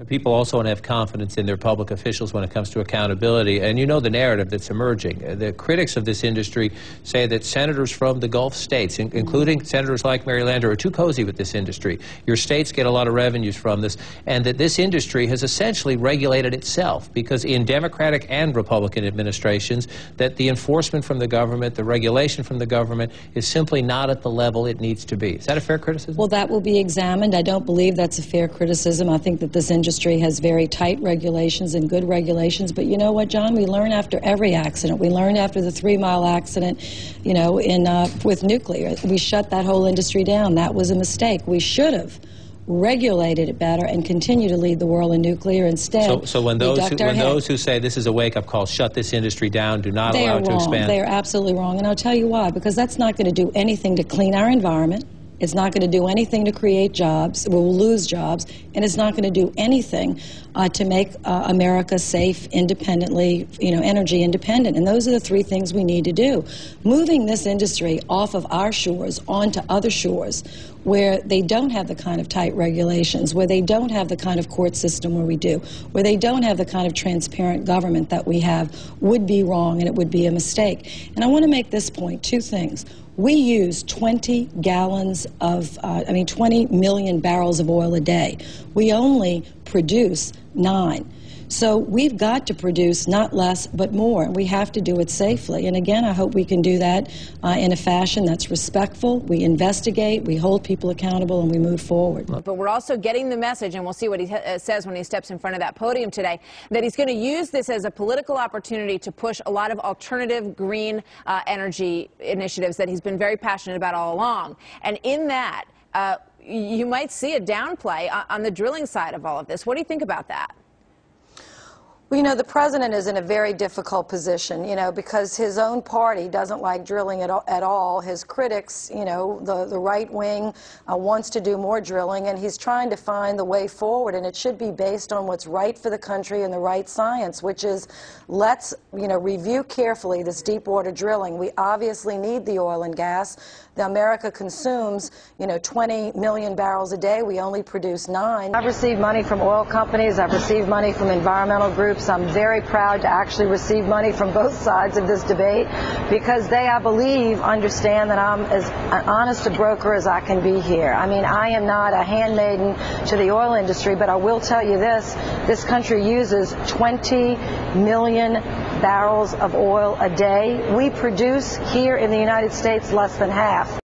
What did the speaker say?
People also want to have confidence in their public officials when it comes to accountability. And you know the narrative that's emerging. The critics of this industry say that senators from the Gulf states, including senators like Mary Landrieu, are too cozy with this industry. Your states get a lot of revenues from this, and that this industry has essentially regulated itself, because in Democratic and Republican administrations, that the enforcement from the government, the regulation from the government, is simply not at the level it needs to be. Is that a fair criticism? Well, that will be examined. I don't believe that's a fair criticism. I think that this industry has very tight regulations and good regulations, but you know what, John? We learn after every accident. We learned after the 3 Mile accident, you know, with nuclear. We shut that whole industry down. That was a mistake. We should have regulated it better and continue to lead the world in nuclear. Instead, so when those who say this is a wake-up call, shut this industry down, do not allow it to expand. They are absolutely wrong, and I'll tell you why. Because that's not going to do anything to clean our environment. It's not going to do anything to create jobs. We'll lose jobs. And it's not going to do anything to make America safe, independently, energy independent. And those are the 3 things we need to do. Moving this industry off of our shores onto other shores where they don't have the kind of tight regulations, where they don't have the kind of court system where we do, where they don't have the kind of transparent government that we have, would be wrong, and it would be a mistake. And I want to make this point, 2 things. We use 20 gallons of, 20 million barrels of oil a day. We only produce 9. So we've got to produce not less but more, and we have to do it safely. And again, I hope we can do that in a fashion that's respectful. We investigate, we hold people accountable, and we move forward. But we're also getting the message, and we'll see what he says when he steps in front of that podium today, that he's going to use this as a political opportunity to push a lot of alternative green energy initiatives that he's been very passionate about all along. And in that, you might see a downplay on the drilling side of all of this. What do you think about that? Well, the president is in a very difficult position, because his own party doesn't like drilling at all. His critics, the right wing wants to do more drilling, and he's trying to find the way forward, and it should be based on what's right for the country and the right science, which is let's, review carefully this deep water drilling. We obviously need the oil and gas. America consumes, 20 million barrels a day. We only produce 9. I've received money from oil companies. I've received money from environmental groups. I'm very proud to actually receive money from both sides of this debate because they, I believe, understand that I'm as honest a broker as I can be here. I am not a handmaiden to the oil industry, but I will tell you this country uses 20 million barrels of oil a day. We produce here in the United States less than half.